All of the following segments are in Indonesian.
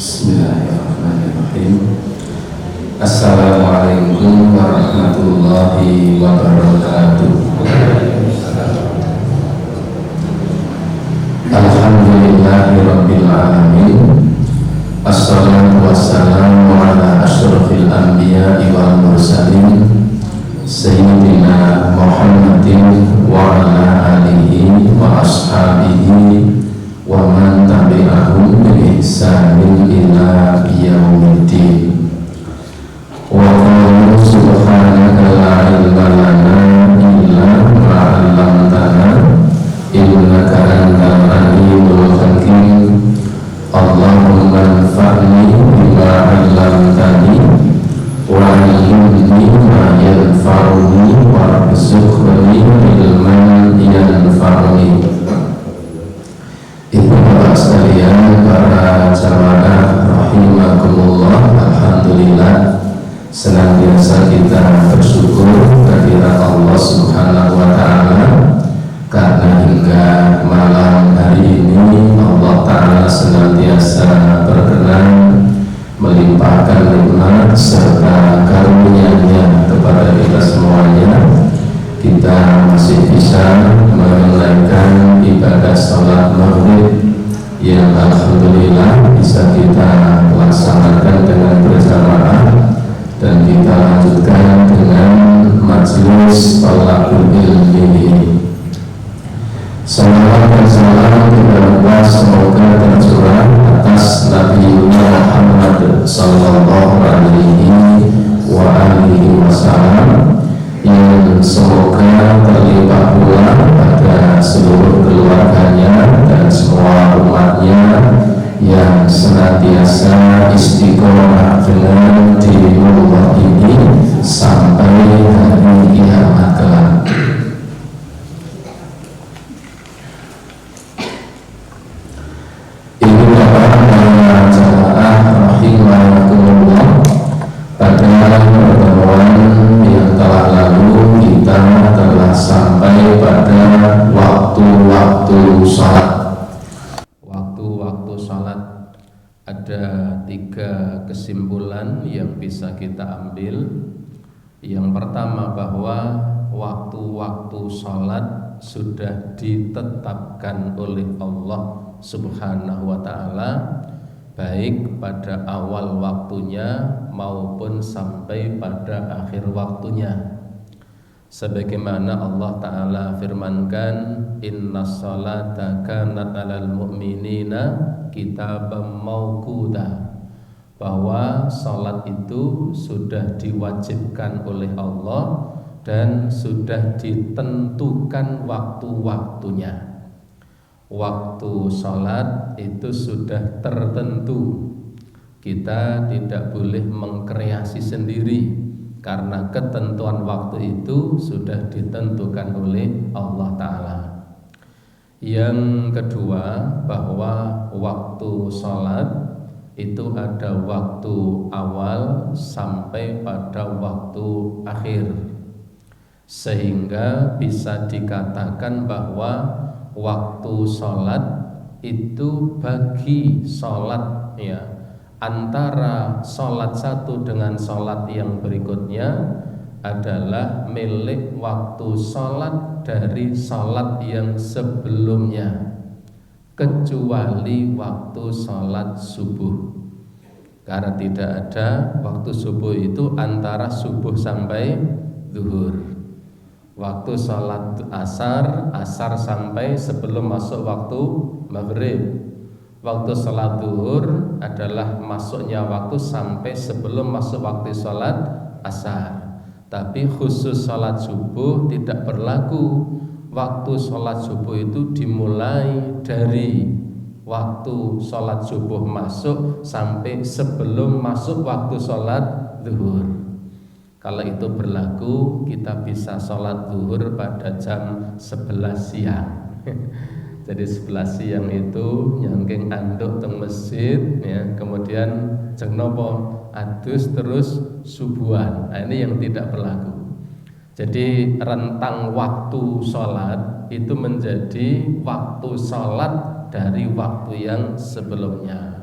Bismillahirrahmanirrahim. Assalamualaikum warahmatullahi wabarakatuh. Alhamdulillahirabbil alamin. Assalatu wassalamu ala asyrafil anbiya'i wal mursalin Sayyidina Muhammadin wa ala alihi wa ashabihi wa man tabi'ahum bi ihsanin ila yaumiddin. Wa qala subhanaka la ilma lana illa ma 'allamtana innaka antal alimul hakim. Allahumma anfa'ni bima 'allamtani wa 'allimni ma yanfa'uni warzuqni ilman yanfa'uni. Ibu bapak sekalian, para jamaah rahimakumullah, alhamdulillah senantiasa kita bersyukur kehadirat Allah Subhanahu wa taala karena hingga malam hari ini Allah taala senantiasa berkenan melimpahkan nikmat serta karunia-Nya kepada kita semuanya. Kita masih bisa menunaikan ibadah salat maghrib yang alhamdulillah bisa kita laksanakan dengan berjamaah, dan kita lanjutkan dengan majelis talaqul ilmi ini. Salawat dan salam kita lupa semoga tercurah atas Nabi Muhammad sallallahu alaihi wa alihi wasallam, yang semoga terlimpah pula pada seluruh keluarganya dan semua umatnya yang senantiasa istiqomah dengan dinullah ini sampai hari kiamat kelak. Ibu bapak dan jamaah rahimakumullah, pada pertemuan yang telah lalu kita telah sampai pada waktu-waktu sholat. Waktu-waktu sholat ada 3 kesimpulan yang bisa kita ambil. Yang pertama, bahwa waktu-waktu sholat sudah ditetapkan oleh Allah Subhanahu wa ta'ala, baik pada awal waktunya maupun sampai pada akhir waktunya. Sebagaimana Allah Ta'ala firmankan, inna sholata kanat 'alal mu'minina kitaban mawquta, bahwa sholat itu sudah diwajibkan oleh Allah dan sudah ditentukan waktu-waktunya. Waktu sholat itu sudah tertentu. Kita tidak boleh mengkreasi sendiri, karena ketentuan waktu itu sudah ditentukan oleh Allah Ta'ala. Yang kedua, bahwa waktu sholat itu ada waktu awal sampai pada waktu akhir, sehingga bisa dikatakan bahwa waktu sholat itu bagi sholat, ya, antara sholat satu dengan sholat yang berikutnya adalah milik waktu sholat dari sholat yang sebelumnya, kecuali waktu sholat subuh. Karena tidak ada waktu subuh itu antara subuh sampai zuhur. Waktu sholat asar, asar sampai sebelum masuk waktu maghrib. Waktu sholat zuhur adalah masuknya waktu sampai sebelum masuk waktu sholat asar. Tapi khusus sholat subuh tidak berlaku. Waktu sholat subuh itu dimulai dari waktu sholat subuh masuk sampai sebelum masuk waktu sholat zuhur. Kalau itu berlaku, kita bisa sholat zuhur pada jam 11 siang. Jadi 11 siang itu nyangking anduk teng masjid, ya, kemudian jeng nopo adus terus subuhan. Nah, ini yang tidak berlaku. Jadi rentang waktu sholat itu menjadi waktu sholat dari waktu yang sebelumnya.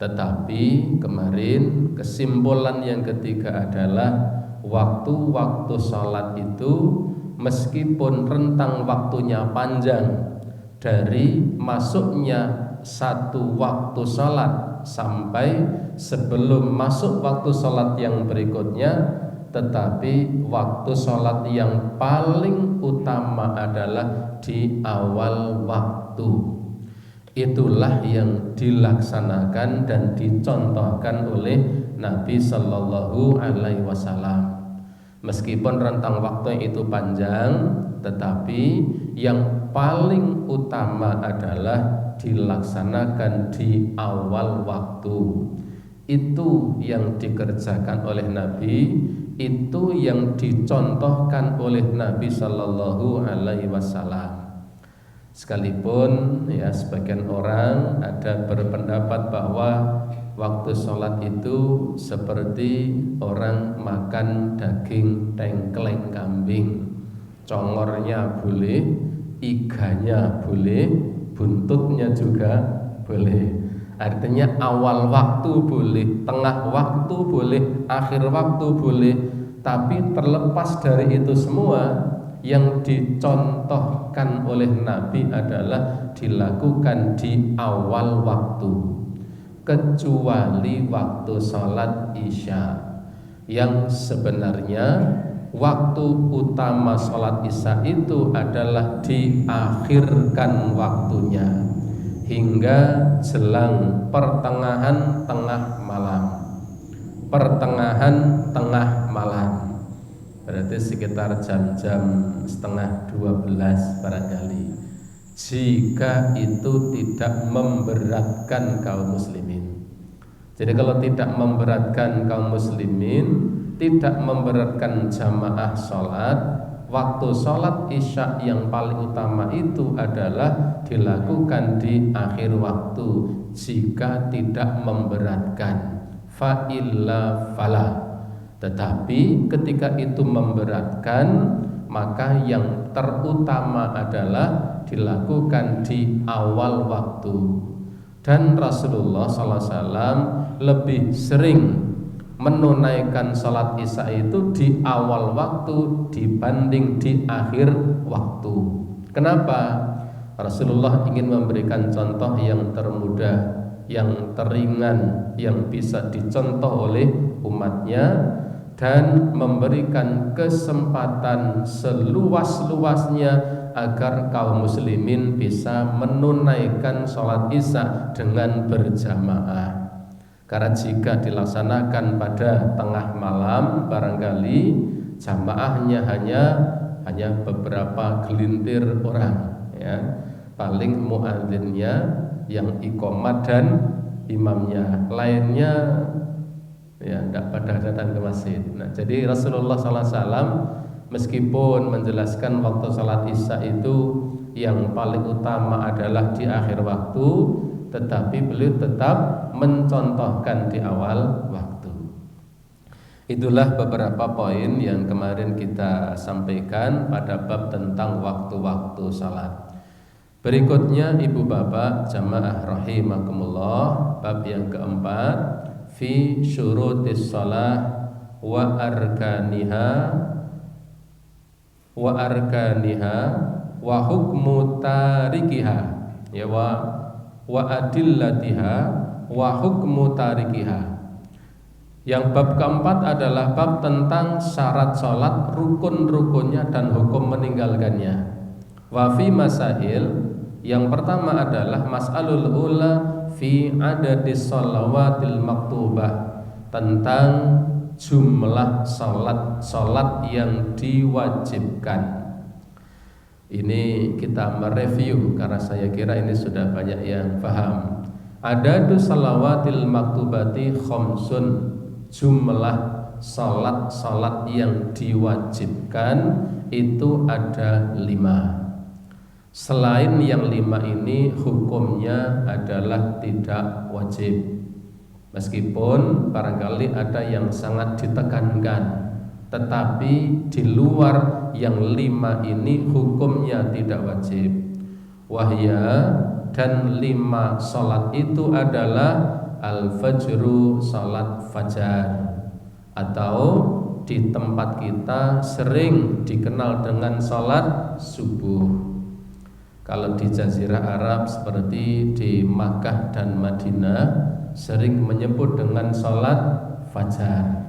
Tetapi kemarin kesimpulan yang ketiga adalah waktu-waktu sholat itu meskipun rentang waktunya panjang, dari masuknya satu waktu sholat sampai sebelum masuk waktu sholat yang berikutnya, tetapi waktu sholat yang paling utama adalah di awal waktu. Itulah yang dilaksanakan dan dicontohkan oleh Nabi Sallallahu Alaihi Wasallam. Meskipun rentang waktu itu panjang, tetapi yang paling utama adalah dilaksanakan di awal waktu. Itu yang dikerjakan oleh Nabi, itu yang dicontohkan oleh Nabi Sallallahu Alaihi Wasallam. Sekalipun ya sebagian orang ada berpendapat bahwa waktu sholat itu seperti orang makan daging tengkleng kambing, congornya boleh, iganya boleh, buntutnya juga boleh. Artinya awal waktu boleh, tengah waktu boleh, akhir waktu boleh. Tapi terlepas dari itu semua, yang dicontohkan oleh Nabi adalah dilakukan di awal waktu, kecuali waktu sholat isya, yang sebenarnya waktu utama sholat isya itu adalah diakhirkan waktunya hingga jelang pertengahan tengah malam. Pertengahan tengah malam berarti sekitar jam-jam setengah 12 barangkali, jika itu tidak memberatkan kaum muslimin. Jadi kalau tidak memberatkan kaum muslimin, tidak memberatkan jamaah sholat, waktu sholat isya yang paling utama itu adalah dilakukan di akhir waktu jika tidak memberatkan. Fa illa fala. Tetapi ketika itu memberatkan, maka yang terutama adalah dilakukan di awal waktu. Dan Rasulullah SAW lebih sering menunaikan sholat isya itu di awal waktu dibanding di akhir waktu. Kenapa? Rasulullah ingin memberikan contoh yang termudah, yang teringan, yang bisa dicontoh oleh umatnya, dan memberikan kesempatan seluas-luasnya agar kaum muslimin bisa menunaikan sholat isya dengan berjamaah. Karena jika dilaksanakan pada tengah malam, barangkali jamaahnya hanya beberapa gelintir orang, ya. Paling muadzinnya yang iqamah dan imamnya, lainnya ya tidak pada datang ke masjid. Nah, jadi Rasulullah SAW meskipun menjelaskan waktu salat isya itu yang paling utama adalah di akhir waktu, tetapi beliau tetap mencontohkan di awal waktu. Itulah beberapa poin yang kemarin kita sampaikan pada bab tentang waktu-waktu salat. Berikutnya ibu bapak jamaah rahimakumullah, bab yang keempat, fi syurutis shalah wa arkaniha wa hukmu tarikiha, ya, wa adillatiha wa hukmu tarikiha. Yang bab keempat adalah bab tentang syarat sholat, rukun-rukunnya dan hukum meninggalkannya. Wa fi masail, yang pertama adalah mas'alul ula fi adadis shalawatil maktubah, tentang jumlah salat yang diwajibkan. Ini kita mereview karena saya kira ini sudah banyak yang paham. Adadus shalawatil maktubati khamsun, jumlah salat yang diwajibkan itu ada 5. Selain yang 5 ini hukumnya adalah tidak wajib, meskipun barangkali ada yang sangat ditekankan, tetapi di luar yang 5 ini hukumnya tidak wajib. Wahya, dan 5 sholat itu adalah al-fajru salat fajar, atau di tempat kita sering dikenal dengan salat subuh. Kalau di Jazirah Arab seperti di Makkah dan Madinah sering menyebut dengan salat fajar.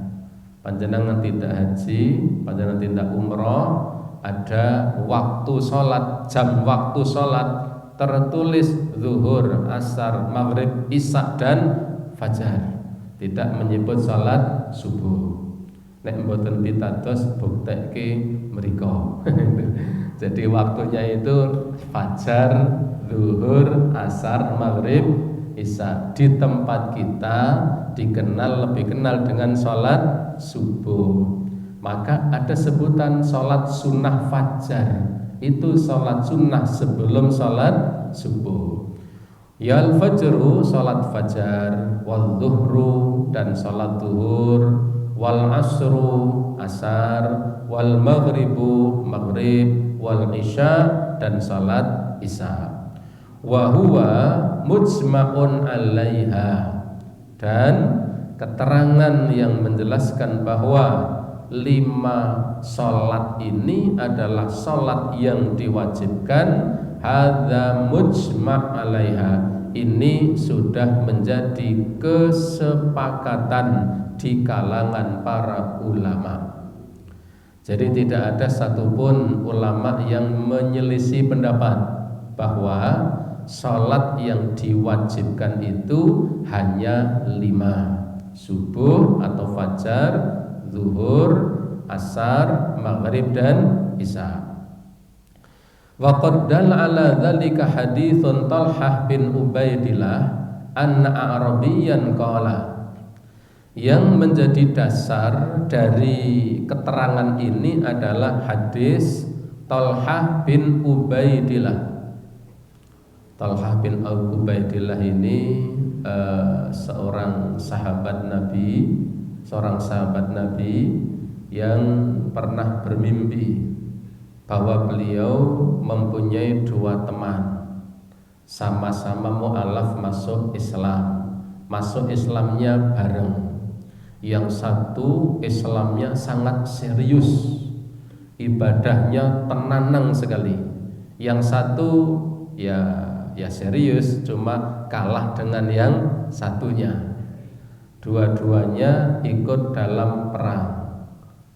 Panjenengan tidak haji, panjenengan tidak umroh, ada waktu salat, jam waktu salat tertulis zuhur, asar, maghrib, isya dan fajar. Tidak menyebut salat subuh. Nek mboten pitados buktekke mriko. Jadi waktunya itu fajar, zuhur, asar, maghrib, isya. Di tempat kita lebih kenal dengan salat subuh. Maka ada sebutan salat sunnah fajar. Itu salat sunnah sebelum salat subuh. Yal fajru salat fajar, wal zuhru dan salat zuhur, wal asru asar, wal maghribu maghrib, wal isya dan salat isya. Wa huwa mujma'un 'alaiha, dan keterangan yang menjelaskan bahwa 5 salat ini adalah salat yang diwajibkan. Hadza mujma' 'alaiha, ini sudah menjadi kesepakatan di kalangan para ulama. Jadi tidak ada satupun ulama yang menyelisih pendapat bahwa salat yang diwajibkan itu hanya 5, subuh atau fajar, zuhur, asar, maghrib dan isya. Wa qad dalla ala dzalika haditsun Talhah bin Ubaidillah anna A'rabiyyan qala. Yang menjadi dasar dari keterangan ini adalah hadis Talhah bin Ubaidillah. Talhah bin Ubaidillah ini seorang sahabat Nabi yang pernah bermimpi bahwa beliau mempunyai 2 teman, sama-sama mu'alaf masuk Islam. Masuk Islamnya bareng. Yang satu Islamnya sangat serius, ibadahnya tenanang sekali. Yang satu ya serius, cuma kalah dengan yang satunya. Dua-duanya ikut dalam perang.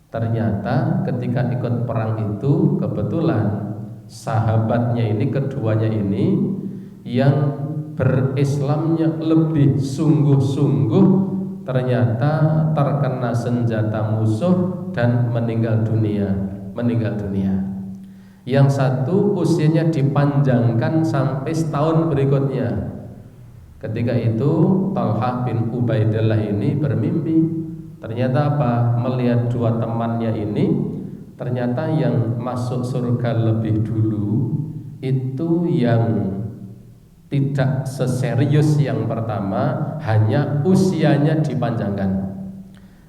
Ternyata ketika ikut perang itu kebetulan sahabatnya ini, keduanya ini yang berislamnya lebih sungguh-sungguh ternyata terkena senjata musuh dan meninggal dunia. Yang satu usianya dipanjangkan sampai setahun berikutnya. Ketika itu Talhah bin Ubaidillah ini bermimpi. Ternyata apa? Melihat 2 temannya ini, ternyata yang masuk surga lebih dulu itu yang tidak seserius yang pertama, hanya usianya dipanjangkan.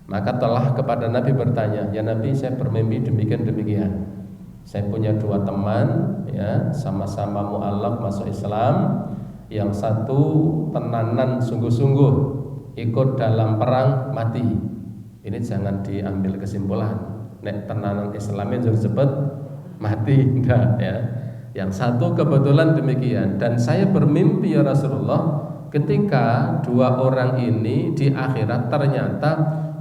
Maka telah kepada Nabi bertanya, ya Nabi, saya bermimpi demikian. Saya punya 2 teman, ya, sama-sama mu'alaf masuk Islam. Yang satu tenanan sungguh-sungguh, ikut dalam perang mati. Ini jangan diambil kesimpulan nek tenanan Islamnya cepet mati, enggak ya. Yang satu kebetulan demikian. Dan saya bermimpi ya Rasulullah, ketika 2 orang ini di akhirat ternyata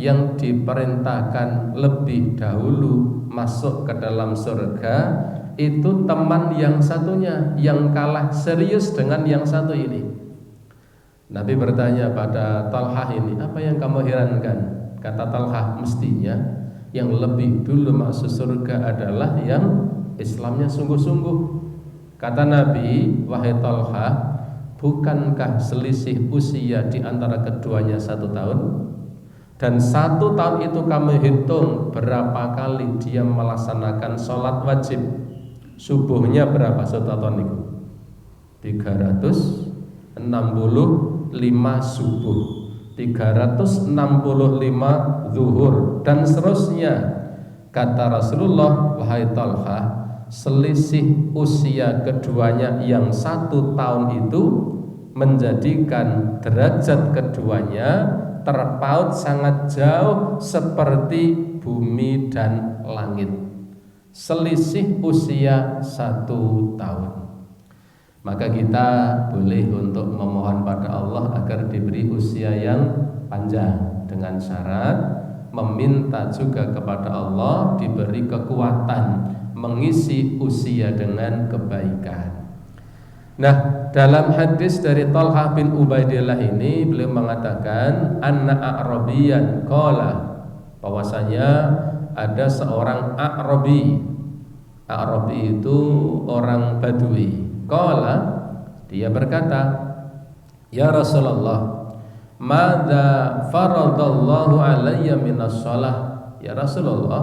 yang diperintahkan lebih dahulu masuk ke dalam surga itu teman yang satunya, yang kalah serius dengan yang satu ini. Nabi bertanya pada Talhah ini, apa yang kamu herankan? Kata Talhah, mestinya yang lebih dulu masuk surga adalah yang Islamnya sungguh-sungguh. Kata Nabi, wahai Talhah, bukankah selisih usia di antara keduanya 1 tahun? Dan 1 tahun itu kamu hitung berapa kali dia melaksanakan sholat wajib. Subuhnya berapa 1 tahun itu? 365 subuh, 365 zuhur dan seterusnya. Kata Rasulullah, wahai Talhah, selisih usia keduanya yang 1 tahun itu menjadikan derajat keduanya terpaut sangat jauh seperti bumi dan langit, selisih usia 1 tahun. Maka kita boleh untuk memohon pada Allah agar diberi usia yang panjang, dengan syarat meminta juga kepada Allah diberi kekuatan mengisi usia dengan kebaikan. Nah, dalam hadis dari Thalhah bin Ubaidillah ini beliau mengatakan anna a'rabiyan qala, bahwasanya ada seorang A'rabi. A'rabi itu orang Badui. Qala, dia berkata, ya Rasulullah, madza faradallahu alayya minas shalah. Ya Rasulullah,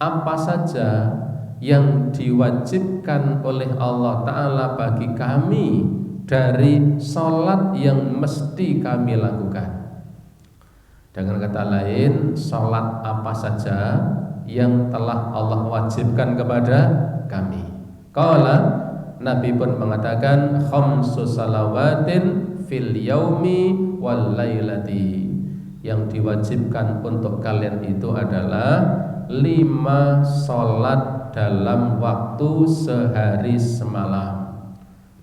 apa saja yang diwajibkan oleh Allah Ta'ala bagi kami dari sholat yang mesti kami lakukan? Dengan kata lain, sholat apa saja yang telah Allah wajibkan kepada kami. Qala, Nabi pun mengatakan khamsu salawatin fil yaumi wal lailati. Yang diwajibkan untuk kalian itu adalah 5 sholat dalam waktu sehari semalam.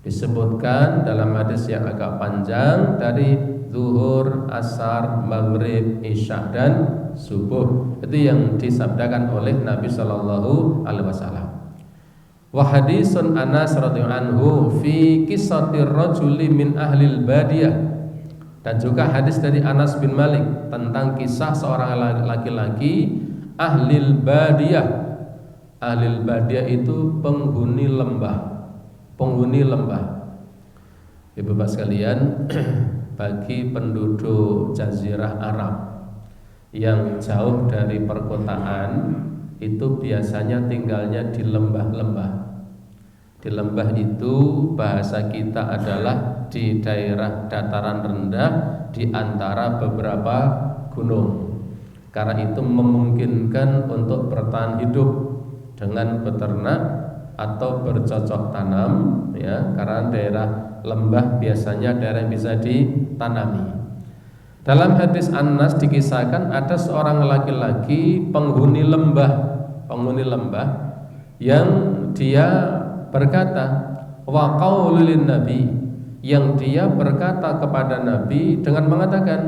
Disebutkan dalam hadis yang agak panjang dari zuhur, asar, maghrib, isya dan subuh. Itu yang disabdakan oleh Nabi Shallallahu Alaihi Wasallam. Wa hadisun Anas radhiyallahu anhu fi qissatir rajuli min ahlil badiyah. Dan juga hadis dari Anas bin Malik tentang kisah seorang laki-laki ahlil badiyah. Ahlil badiyah itu penghuni lembah. Penghuni lembah. Ibu bapak sekalian, bagi penduduk Jazirah Arab yang jauh dari perkotaan, itu biasanya tinggalnya di lembah-lembah. Di lembah itu bahasa kita adalah di daerah dataran rendah di antara beberapa gunung. Karena itu memungkinkan untuk bertahan hidup dengan beternak atau bercocok tanam, ya, karena daerah lembah biasanya daerah yang bisa ditanami. Dalam hadis Anas dikisahkan ada seorang laki-laki penghuni lembah yang dia berkata wa qaulul nabi, yang dia berkata kepada Nabi dengan mengatakan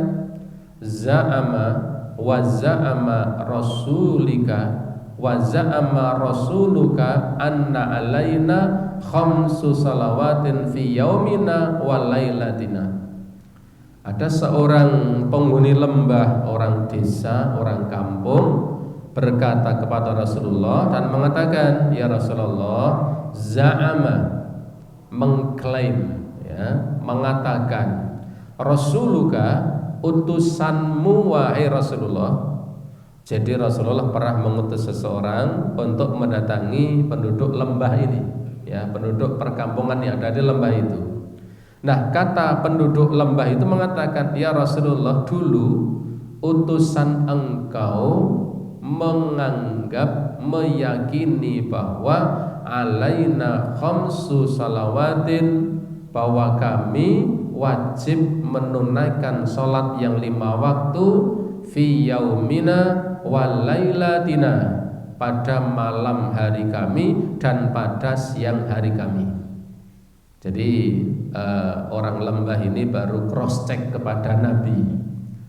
za'ama wa za'ama rasulika wa za'ama rasuluka anna alaina khamsu salawatin fi yaumina wa lailatina. Ada seorang penghuni lembah, orang desa, orang kampung berkata kepada Rasulullah dan mengatakan, ya Rasulullah, za'ama, mengklaim, ya, mengatakan, rasuluka, utusanmu wahai Rasulullah. Jadi Rasulullah pernah mengutus seseorang untuk mendatangi penduduk lembah ini, ya, penduduk perkampungan yang ada di lembah itu. Nah, kata penduduk lembah itu mengatakan, ya Rasulullah, dulu utusan engkau menganggap, meyakini bahwa alaina khamsu salawatin, bahwa kami wajib menunaikan sholat yang 5 waktu fi yaumina wal lailatina, pada malam hari kami dan pada siang hari kami. Jadi orang lembah ini baru cross check kepada Nabi,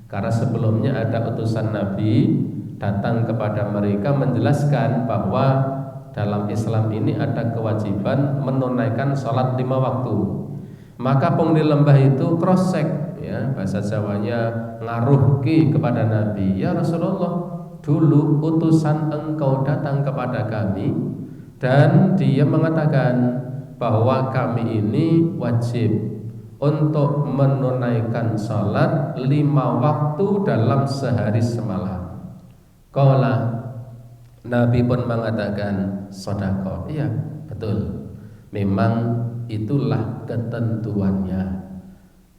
karena sebelumnya ada utusan Nabi datang kepada mereka menjelaskan bahwa dalam Islam ini ada kewajiban menunaikan sholat 5 waktu. Maka penghuni lembah itu cross check, ya, bahasa Jawanya ngaruhki kepada Nabi, ya Rasulullah, dulu utusan engkau datang kepada kami dan dia mengatakan bahwa kami ini wajib untuk menunaikan salat 5 waktu dalam sehari semalam. Qala, Nabi pun mengatakan sedekah. Iya, betul. Memang itulah ketentuannya.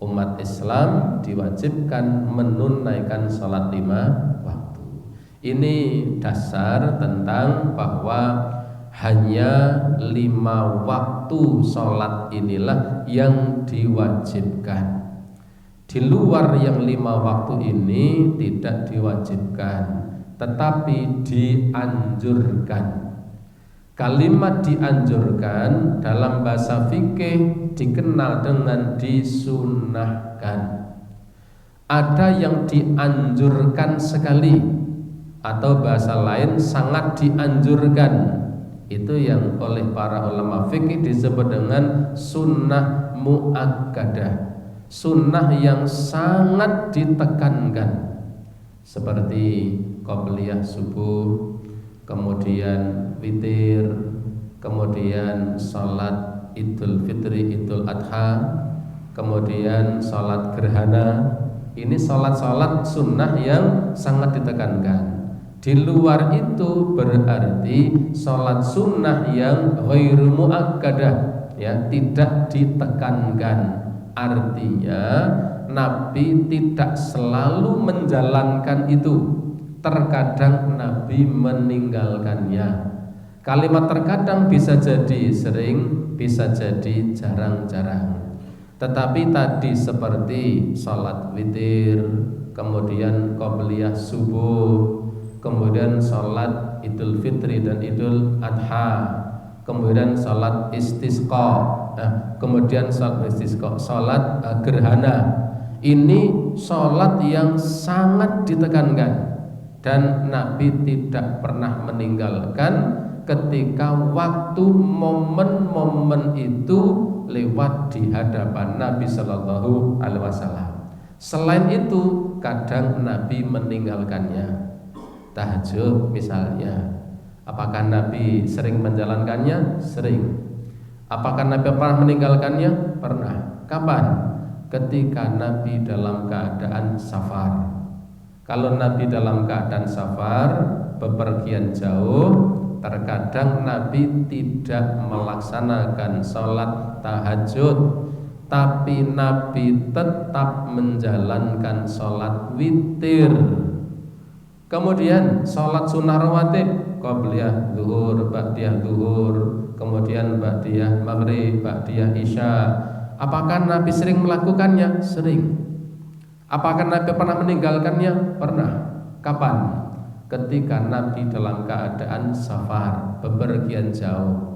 Umat Islam diwajibkan menunaikan salat 5 waktu. Ini dasar tentang bahwa hanya 5 waktu sholat inilah yang diwajibkan. Di luar yang 5 waktu ini tidak diwajibkan, tetapi dianjurkan. Kalimat dianjurkan dalam bahasa fikih dikenal dengan disunnahkan. Ada yang dianjurkan sekali, atau bahasa lain sangat dianjurkan. Itu yang oleh para ulama fikih disebut dengan sunnah muakkadah, sunnah yang sangat ditekankan, seperti qobliyah subuh, kemudian witir, kemudian salat Idul Fitri, Idul Adha, kemudian salat gerhana. Ini salat-salat sunnah yang sangat ditekankan. Di luar itu berarti salat sunnah yang ghairu muakkadah, ya, tidak ditekankan. Artinya Nabi tidak selalu menjalankan itu. Terkadang Nabi meninggalkannya. Kalimat terkadang bisa jadi sering, bisa jadi jarang-jarang. Tetapi tadi seperti salat witir, kemudian qobliyah subuh, kemudian salat Idul Fitri dan Idul Adha, kemudian salat istisqa, kemudian salat istisqa, salat gerhana. Ini salat yang sangat ditekankan. Dan Nabi tidak pernah meninggalkan ketika waktu momen-momen itu lewat di hadapan Nabi Shallallahu Alaihi Wasallam. Selain itu, kadang Nabi meninggalkannya. Tahajud misalnya, apakah Nabi sering menjalankannya? Sering. Apakah Nabi pernah meninggalkannya? Pernah. Kapan? Ketika Nabi dalam keadaan safar. Kalau Nabi dalam keadaan safar, bepergian jauh, terkadang Nabi tidak melaksanakan sholat tahajud, tapi Nabi tetap menjalankan sholat witir. Kemudian sholat sunnah rawatib, qobliyah zuhur, ba'diyah zuhur, kemudian ba'diyah maghrib, ba'diyah isya. Apakah Nabi sering melakukannya? Sering. Apakah Nabi pernah meninggalkannya? Pernah. Kapan? Ketika Nabi dalam keadaan safar, bepergian jauh.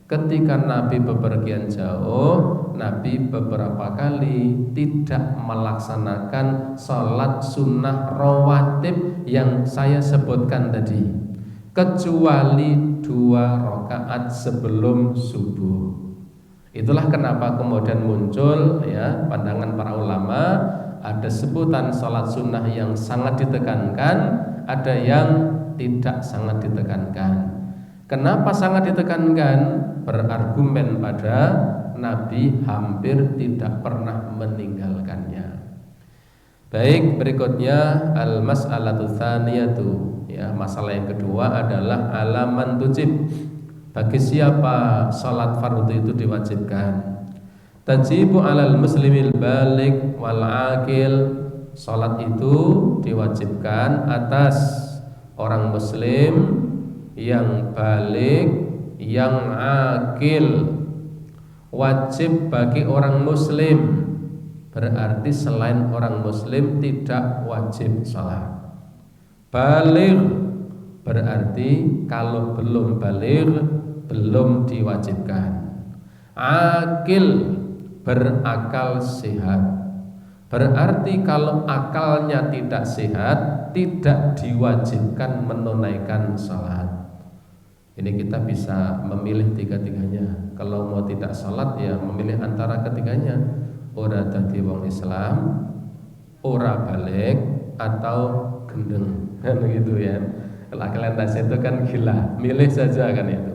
Ketika Nabi bepergian jauh, Nabi beberapa kali tidak melaksanakan sholat sunnah rawatib yang saya sebutkan tadi, kecuali 2 rakaat sebelum subuh. Itulah kenapa kemudian muncul, ya, pandangan para ulama, ada sebutan sholat sunnah yang sangat ditekankan, ada yang tidak sangat ditekankan. Kenapa sangat ditekankan? Berargumen pada Nabi hampir tidak pernah meninggalkannya. Baik, berikutnya al-mas'alatu tsaniyatu, ya, masalah yang kedua adalah alaman tujib. Bagi siapa sholat fardu itu diwajibkan? Tajibu alal muslimil balik wal akil. Salat itu diwajibkan atas orang muslim yang balik, yang akil. Wajib bagi orang muslim, berarti selain orang muslim tidak wajib salat. Balik berarti kalau belum balik belum diwajibkan. Akil berakal sehat, berarti kalau akalnya tidak sehat tidak diwajibkan menunaikan salat. Ini kita bisa memilih tiga-tiganya. Kalau mau tidak salat ya memilih antara ketiganya. Ora dadi wong Islam, ora balik, atau gendeng, kan begitu ya. Kalau kalian tas itu kan gila, milih saja kan itu.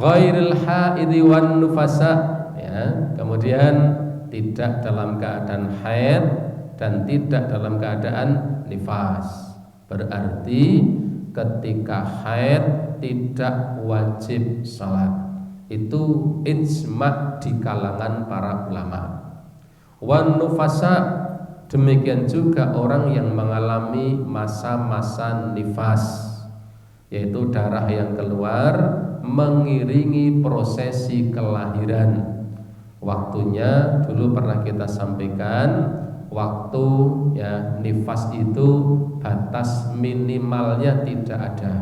Ghairil haidi wan nufasa, ya, kemudian tidak dalam keadaan haid dan tidak dalam keadaan nifas. Berarti ketika haid tidak wajib salat. Itu ijma' di kalangan para ulama. Wan nufasa, demikian juga orang yang mengalami masa-masa nifas, yaitu darah yang keluar mengiringi prosesi kelahiran. Waktunya dulu pernah kita sampaikan, waktu ya nifas itu batas minimalnya tidak ada.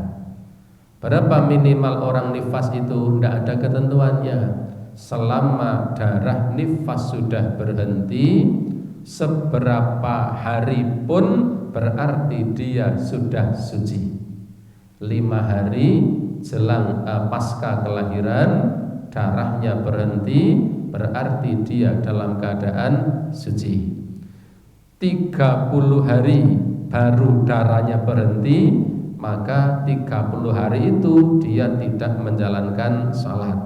Berapa minimal orang nifas itu tidak ada ketentuannya. Selama darah nifas sudah berhenti, seberapa hari pun berarti dia sudah suci. 5 hari jelang pasca kelahiran darahnya berhenti, berarti dia dalam keadaan suci. 30 hari baru darahnya berhenti, maka 30 hari itu dia tidak menjalankan salat.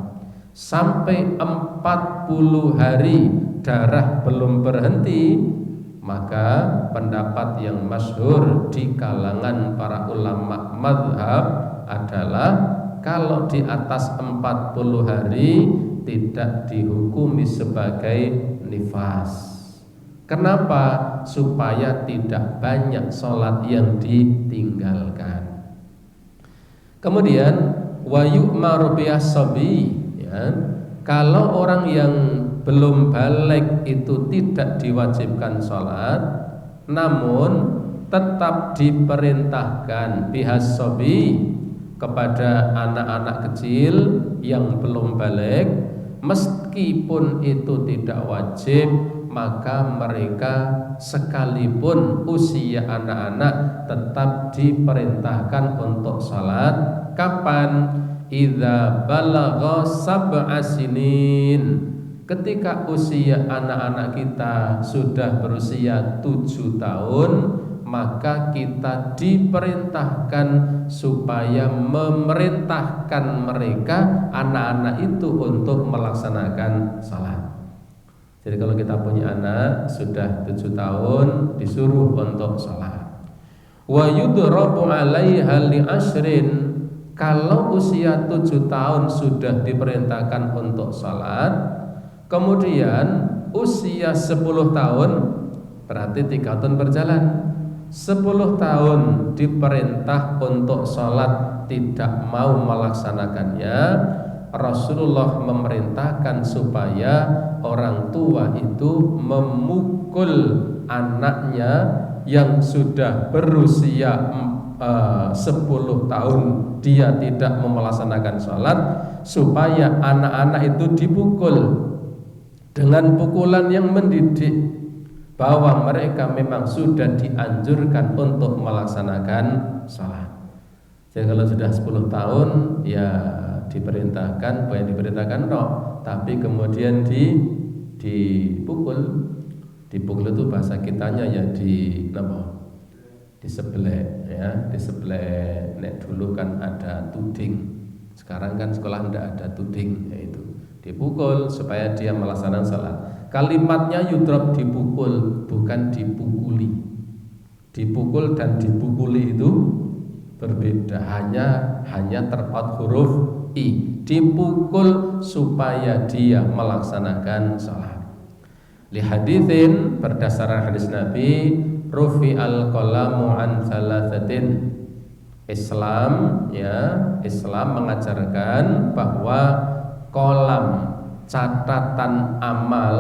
Sampai 40 hari darah belum berhenti, maka pendapat yang masyhur di kalangan para ulama mazhab adalah kalau di atas 40 hari tidak dihukumi sebagai nifas. Kenapa? Supaya tidak banyak sholat yang ditinggalkan. Kemudian wa yu'maru bi'as-sabi, ya, kalau orang yang belum balik itu tidak diwajibkan sholat, namun tetap diperintahkan bihas-sabi kepada anak-anak kecil yang belum balik, meskipun itu tidak wajib, maka mereka sekalipun usia anak-anak tetap diperintahkan untuk salat. Kapan? Idza balagha sab'a sinin, ketika usia anak-anak kita sudah berusia 7 tahun, maka kita diperintahkan supaya memerintahkan mereka, anak-anak itu, untuk melaksanakan salat. Jadi kalau kita punya anak sudah 7 tahun disuruh untuk sholat. Wa yudrabu 'alaiha li ashrin, kalau usia 7 tahun sudah diperintahkan untuk sholat, kemudian usia 10 tahun, berarti 3 tahun berjalan. 10 tahun diperintah untuk sholat, tidak mau melaksanakannya, Rasulullah memerintahkan supaya orang tua itu memukul anaknya yang sudah berusia 10 tahun dia tidak melaksanakan sholat, supaya anak-anak itu dipukul dengan pukulan yang mendidik, bahwa mereka memang sudah dianjurkan untuk melaksanakan sholat. Jadi kalau sudah 10 tahun ya diperintahkan, bukan diperintahkan tapi kemudian dipukul. Dipukul itu bahasa kitanya ya disebelek, ya, disebelek. Nek dulu kan ada tuding, sekarang kan sekolah tidak ada tuding, yaitu dipukul supaya dia melaksanakan salat. Kalimatnya yudrab, dipukul, bukan dipukuli. Dipukul dan dipukuli itu berbeda, hanya terpaut huruf i. Dipukul supaya dia melaksanakan salat. Li haditsin, berdasarkan hadis Nabi, rufi al-qalamu an thalathatin. Islam mengajarkan bahwa kolam catatan amal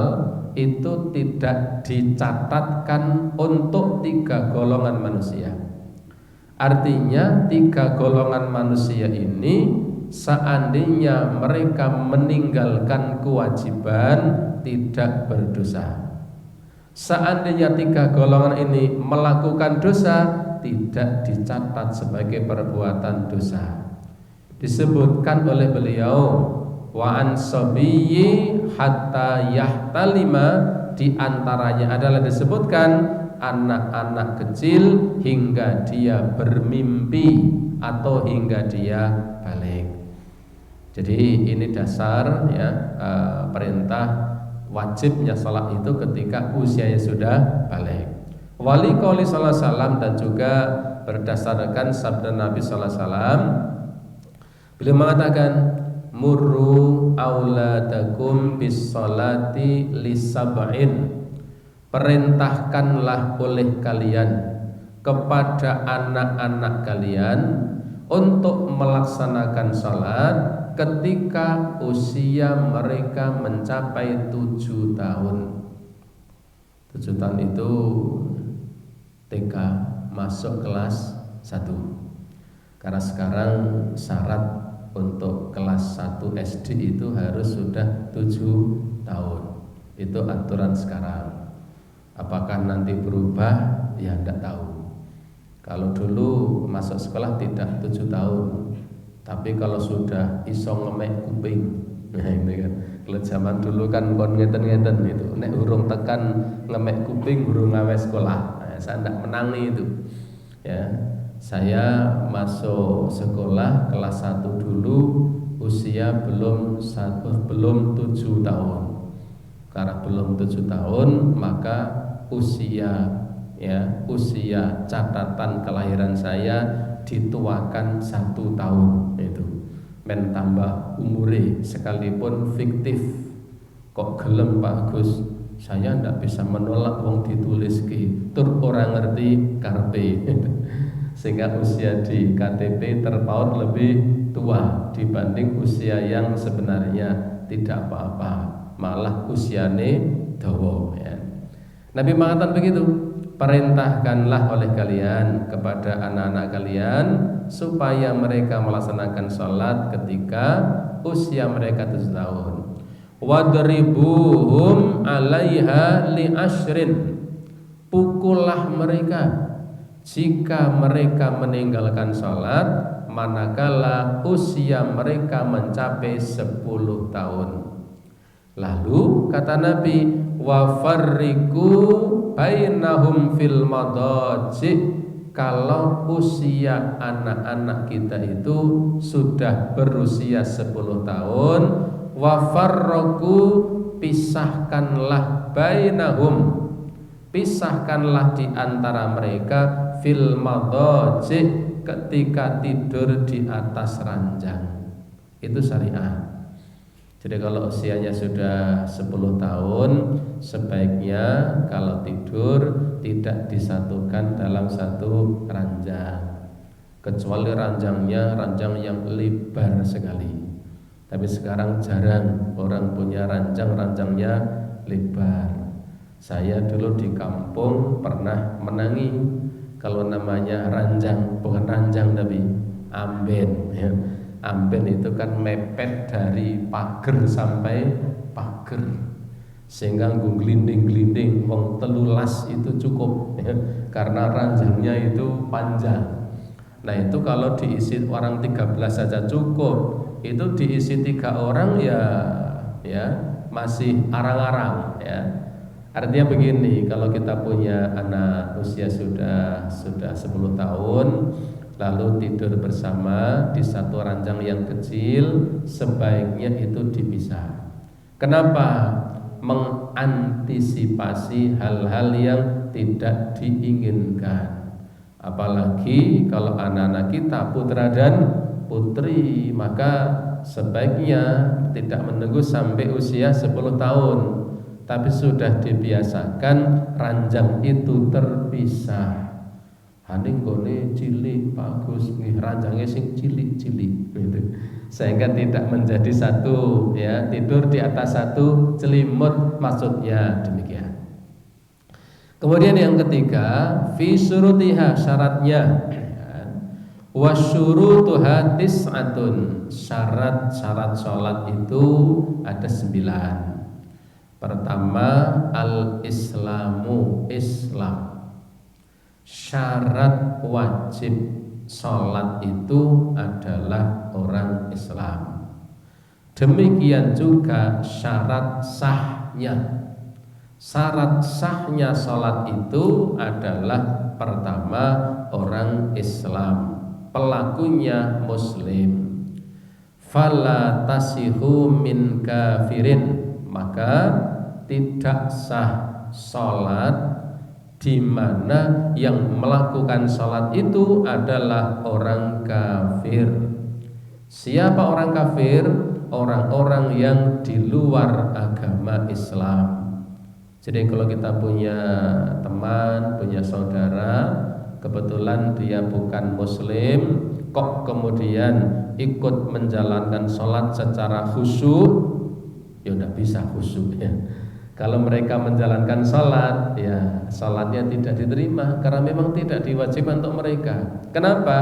itu tidak dicatatkan untuk 3 golongan manusia. Artinya 3 golongan manusia ini, seandainya mereka meninggalkan kewajiban, tidak berdosa. Seandainya 3 golongan ini melakukan dosa, tidak dicatat sebagai perbuatan dosa. Disebutkan oleh beliau, wa an sabiyyi hatta yahtalima, di antaranya adalah disebutkan anak-anak kecil hingga dia bermimpi atau hingga dia balik. Jadi ini dasar, ya, perintah wajibnya salat itu ketika usianya sudah balik. Wali qauli sallallahu alaihi wasallam, dan juga berdasarkan sabda Nabi sallallahu alaihi wasallam, beliau mengatakan, murru auladakum bis salati lisab'in, perintahkanlah oleh kalian kepada anak-anak kalian untuk melaksanakan sholat ketika usia mereka mencapai 7 tahun. 7 tahun itu TK, masuk kelas 1. Karena sekarang syarat untuk kelas 1 SD itu harus sudah 7 tahun. Itu aturan sekarang. Apakah nanti berubah? Ya tidak tahu. Kalau dulu masuk sekolah tidak 7 tahun, tapi kalau sudah iso ngemek kuping, nah ini kan. Kalau zaman dulu kan kon ngeten-ngeten itu, nek urung tekan ngemek kuping urung ngawe sekolah. Nah, saya tidak menangi itu. Ya, saya masuk sekolah kelas 1 dulu usia belum 7 tahun. Karena belum 7 tahun maka usia catatan kelahiran saya dituakan 1 tahun itu. Men tambah umure sekalipun fiktif. Kok gelem Pak Gus? Saya ndak bisa menolak wong dituliski tur orang ngerti karepe. Sehingga usia di KTP terpaut lebih tua dibanding usia yang sebenarnya tidak apa-apa. Malah usiane dawa ya. Nabi mengatakan begitu, perintahkanlah oleh kalian kepada anak-anak kalian supaya mereka melaksanakan sholat ketika usia mereka 7 tahun. Wadribuhum 'alaiha li'ashrin. Pukullah mereka jika mereka meninggalkan sholat manakala usia mereka mencapai 10 tahun. Lalu kata Nabi, wa farriqu bainahum fil madaji. Kalau usia anak-anak kita itu sudah berusia 10 tahun, wa farraqu, pisahkanlah bainahum, pisahkanlah di antara mereka fil madaji, ketika tidur di atas ranjang. Itu syariat. Jadi kalau usianya sudah 10 tahun, sebaiknya kalau tidur tidak disatukan dalam satu ranjang, kecuali ranjangnya ranjang yang lebar sekali. Tapi sekarang jarang orang punya ranjangnya lebar. Saya dulu di kampung pernah menangi kalau namanya ranjang, bukan ranjang tapi amben ya. Amben itu kan mepet dari pager sampai pager, sehingga glinding-glinding wong telulas itu cukup ya, karena ranjangnya itu panjang. Nah itu kalau diisi orang 13 saja cukup, itu diisi 3 orang ya masih arang-arang ya. Artinya begini, kalau kita punya anak usia sudah 10 tahun lalu tidur bersama di satu ranjang yang kecil, sebaiknya itu dipisah. Kenapa? Mengantisipasi hal-hal yang tidak diinginkan. Apalagi kalau anak-anak kita putra dan putri, maka sebaiknya tidak menunggu sampai usia 10 tahun, tapi sudah dibiasakan ranjang itu terpisah. Haning gone cilik bagus nih, ranjangnya sing cilik-cilik gitu. Sehingga tidak menjadi satu ya, tidur di atas satu celimut, maksudnya demikian. Kemudian yang ketiga, fi syurutiha, syaratnya. Wasyurutuha tis'atun, syarat-syarat sholat itu ada 9. Pertama, al-islamu, Islam. Syarat wajib sholat itu adalah orang Islam. Demikian juga syarat sahnya. Syarat sahnya sholat itu adalah pertama orang Islam, pelakunya muslim. Fala tasihu min kafirin, maka tidak sah sholat di mana yang melakukan sholat itu adalah orang kafir. Siapa orang kafir? Orang-orang yang di luar agama Islam. Jadi kalau kita punya teman, punya saudara, kebetulan dia bukan muslim, kok kemudian ikut menjalankan sholat secara khusyuk, ya udah bisa khusyuk ya. Kalau mereka menjalankan sholat, ya sholatnya tidak diterima karena memang tidak diwajibkan untuk mereka. Kenapa?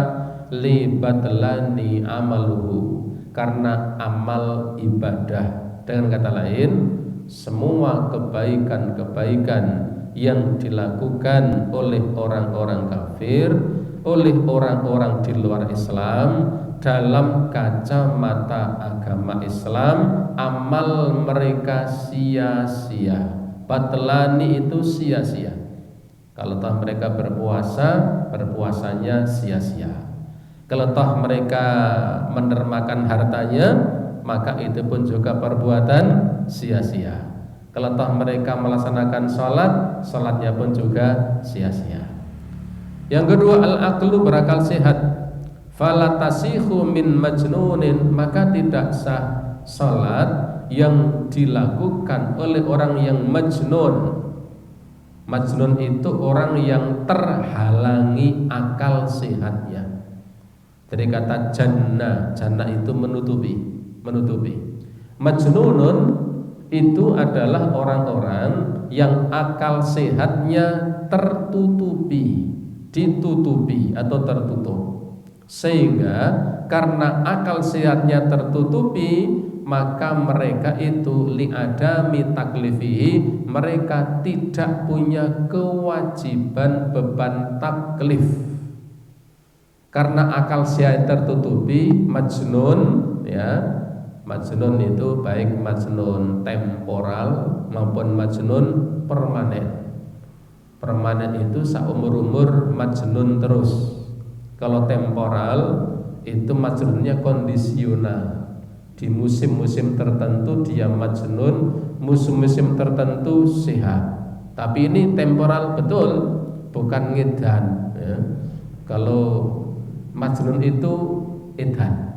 Libatlani amaluhu, karena amal ibadah. Dengan kata lain, semua kebaikan-kebaikan yang dilakukan oleh orang-orang kafir, oleh orang-orang di luar Islam, dalam kacamata agama Islam, amal mereka sia-sia. Batlani itu sia-sia. Kalau toh mereka berpuasa, berpuasanya sia-sia. Kalau toh mereka mendermakan hartanya, maka itu pun juga perbuatan sia-sia. Kalau toh mereka melaksanakan sholat, sholatnya pun juga sia-sia. Yang kedua, al-aqlu, berakal sehat. Fala tasihu min majnunin, maka tidak sah sholat yang dilakukan oleh orang yang majnun. Majnun itu orang yang terhalangi akal sehatnya. Dari kata jannah, jannah itu menutupi. Majnunun itu adalah orang-orang yang akal sehatnya tertutupi, ditutupi atau tertutup. Sehingga karena akal sehatnya tertutupi, maka mereka itu li'adami taklifihi, mereka tidak punya kewajiban beban taklif. Karena akal sehat tertutupi, majnun ya, majnun itu baik majnun temporal maupun majnun permanen. Permanen itu seumur-umur majnun terus. Kalau temporal itu majnunnya kondisional. Di musim-musim tertentu dia majnun, musim-musim tertentu sehat. Tapi ini temporal betul, bukan ngedan ya. Kalau majnun itu edan,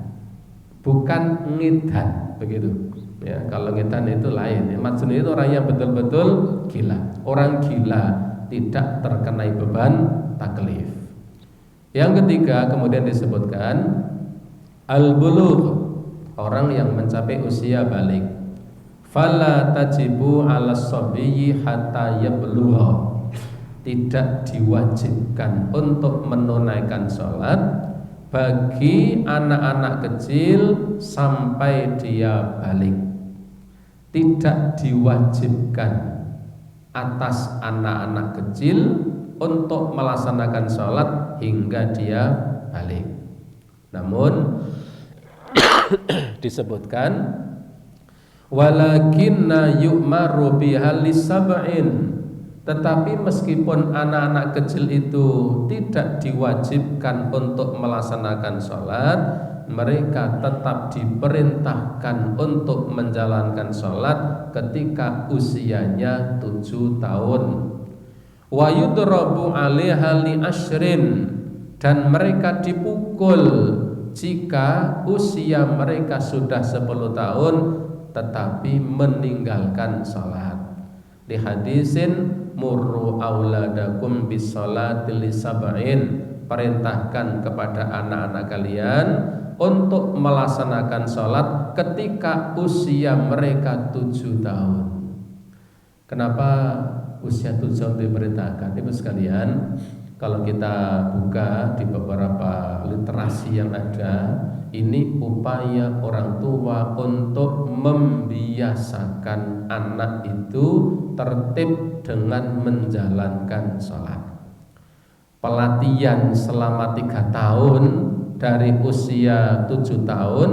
bukan ngedan, begitu ya. Kalau ngedan itu lain ya. Majnun itu orang yang betul-betul gila. Orang gila tidak terkenai beban taklif. Yang ketiga kemudian disebutkan al-bulugh, orang yang mencapai usia balik. Fala tajibu 'alas sabiyyi hatta yablugha, tidak diwajibkan untuk menunaikan sholat bagi anak-anak kecil sampai dia balik. Tidak diwajibkan atas anak-anak kecil untuk melaksanakan sholat hingga dia balik. Namun disebutkan walakinna yu'maru biha lisab'in, tetapi meskipun anak-anak kecil itu tidak diwajibkan untuk melaksanakan sholat, mereka tetap diperintahkan untuk menjalankan sholat ketika usianya 7 tahun. Wa yudrabu 'alaiha li asyrin, dan mereka dipukul jika usia mereka sudah 10 tahun tetapi meninggalkan sholat. Di hadisin murru auladakum bisolati lisab'in, perintahkan kepada anak-anak kalian untuk melaksanakan sholat ketika usia mereka 7 tahun. Kenapa usia 7 tahun diperintahkan? Ibu sekalian, kalau kita buka di beberapa literasi yang ada, ini upaya orang tua untuk membiasakan anak itu tertib dengan menjalankan sholat. Pelatihan selama 3 tahun, dari usia 7 tahun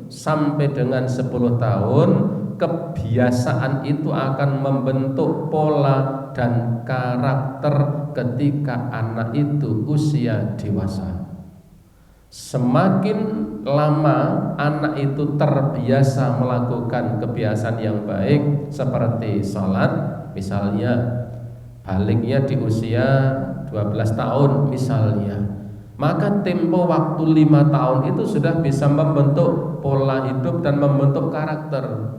sampai dengan 10 tahun, kebiasaan itu akan membentuk pola dan karakter ketika anak itu usia dewasa. Semakin lama anak itu terbiasa melakukan kebiasaan yang baik seperti sholat, misalnya baliknya di usia 12 tahun misalnya, maka tempo waktu 5 tahun itu sudah bisa membentuk pola hidup dan membentuk karakter.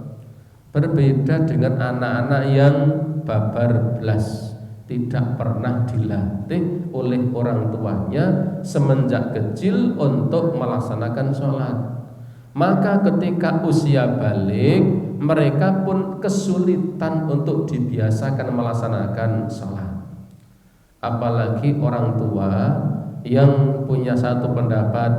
Berbeda dengan anak-anak yang babar belas, tidak pernah dilatih oleh orang tuanya semenjak kecil untuk melaksanakan sholat. Maka ketika usia balik, mereka pun kesulitan untuk dibiasakan melaksanakan sholat. Apalagi orang tua yang punya satu pendapat,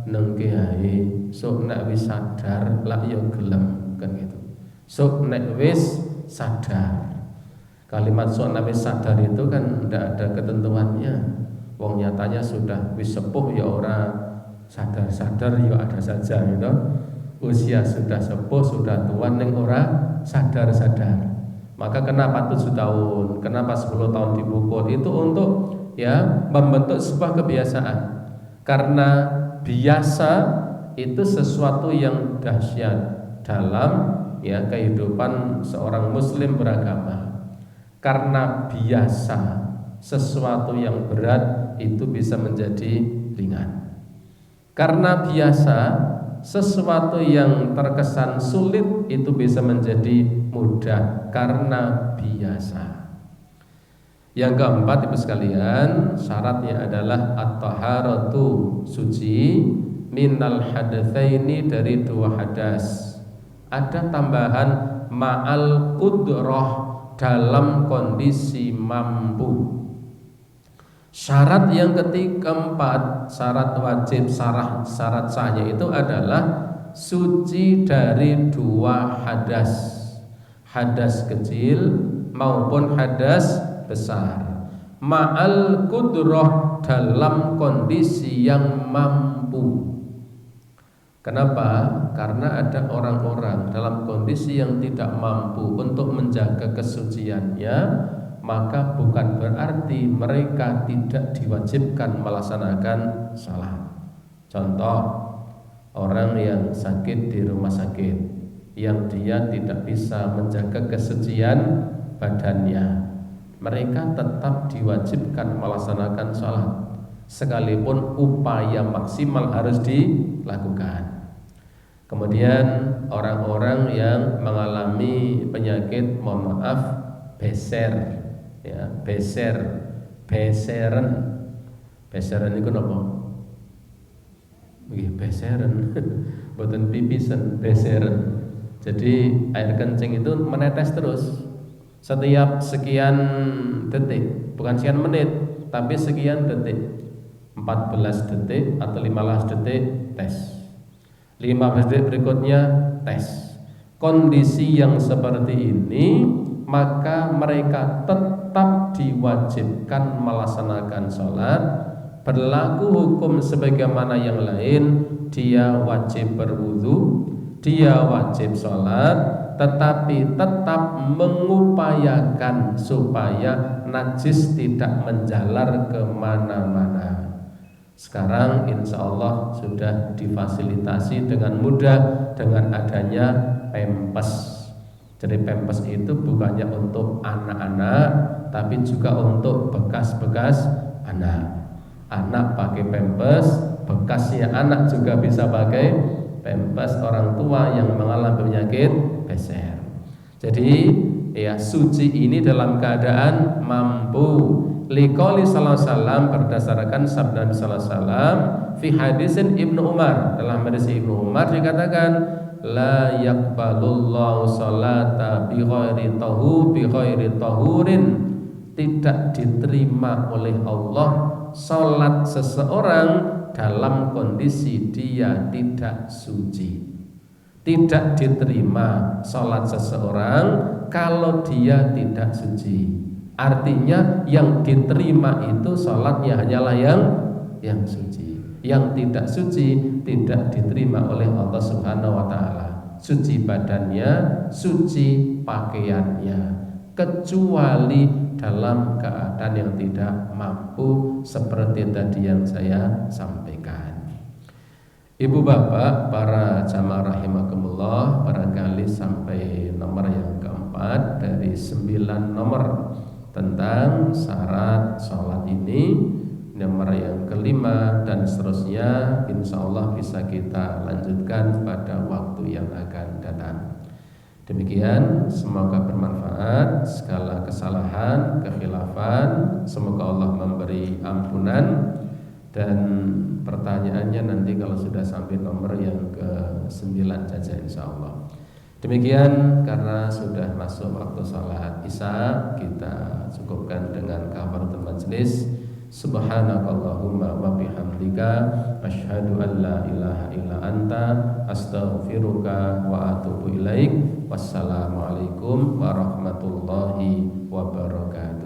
neng kiai sok nek wis sadar lak yo gelem kan gitu. Sok nek wis sadar. Kalimat sok nek wis sadar itu kan tidak ada ketentuannya. Wong nyatanya sudah wis sepuh ya ora sadar-sadar ya ada saja gitu. Usia sudah sepuh, sudah tua ning ora sadar-sadar. Maka kenapa 7 tahun, kenapa 10 tahun dipukul? Itu untuk ya membentuk sebuah kebiasaan. Karena biasa itu sesuatu yang dahsyat dalam ya kehidupan seorang muslim beragama. Karena biasa sesuatu yang berat itu bisa menjadi ringan. Karena biasa sesuatu yang terkesan sulit itu bisa menjadi mudah karena biasa. Yang keempat, Ibu sekalian, syaratnya adalah at-taharatu, suci minal hadatsaini, dari 2 hadas. Ada tambahan ma'al qudrah, dalam kondisi mampu. Syarat yang keempat, syarat wajib, syarat sahnya itu adalah suci dari 2 hadas, hadas kecil maupun hadas besar. Ma'al qudrah, dalam kondisi yang mampu. Kenapa? Karena ada orang-orang dalam kondisi yang tidak mampu untuk menjaga kesuciannya, maka bukan berarti mereka tidak diwajibkan melaksanakan salat. Contoh, orang yang sakit di rumah sakit, yang dia tidak bisa menjaga kesucian badannya, mereka tetap diwajibkan melaksanakan salat, sekalipun upaya maksimal harus dilakukan. Kemudian orang-orang yang mengalami penyakit, mohon maaf, beser, ya, beseran itu napa? Nggih, beseran. Mboten pipisen, beseran. Jadi air kencing itu menetes terus setiap sekian detik, bukan sekian menit, tapi sekian detik. 14 detik atau 15 detik tes. 15 detik berikutnya tes. Kondisi yang seperti ini, maka mereka tetap diwajibkan melaksanakan sholat. Berlaku hukum sebagaimana yang lain, dia wajib berwudu, dia wajib sholat, tetapi tetap mengupayakan supaya najis tidak menjalar kemana-mana. Sekarang insya Allah sudah difasilitasi dengan mudah dengan adanya Pampers. Jadi Pampers itu bukannya untuk anak-anak, tapi juga untuk bekas-bekas anak. Anak pakai Pampers, bekasnya anak juga bisa pakai Pampers orang tua yang mengalami penyakit beser. Jadi ya, suci ini dalam keadaan mampu. Liqauli sallallahu alaihi wasallam, berdasarkan sabda Nabi sallallahu alaihi wasallam fi hadisin Ibnu Umar, dalam hadis Ibnu Umar dikatakan la yaqbalullahu salata bi ghairi tahurin, tidak diterima oleh Allah salat seseorang dalam kondisi dia tidak suci. Tidak diterima salat seseorang kalau dia tidak suci. Artinya yang diterima itu salatnya hanyalah yang suci. Yang tidak suci tidak diterima oleh Allah Subhanahu wa taala. Suci badannya, suci pakaiannya, kecuali dalam keadaan yang tidak mampu seperti tadi yang saya sampaikan. Ibu bapak, para jamaah rahimakumullah, barangkali sampai nomor yang keempat dari 9 nomor tentang syarat sholat ini. Nomor yang kelima dan seterusnya, insya Allah bisa kita lanjutkan pada waktu yang akan datang. Demikian, semoga bermanfaat. Segala kesalahan, kekhilafan, semoga Allah memberi ampunan. Dan pertanyaannya nanti kalau sudah sampai nomor yang ke-9 saja insya Allah. Demikian, karena sudah masuk waktu salat Isya, kita cukupkan dengan kafaratul majlis. Subhanakallahumma wa bihamdika asyhadu an la ilaha illa anta astaghfiruka wa atubu ilaik. Wassalamualaikum warahmatullahi wabarakatuh.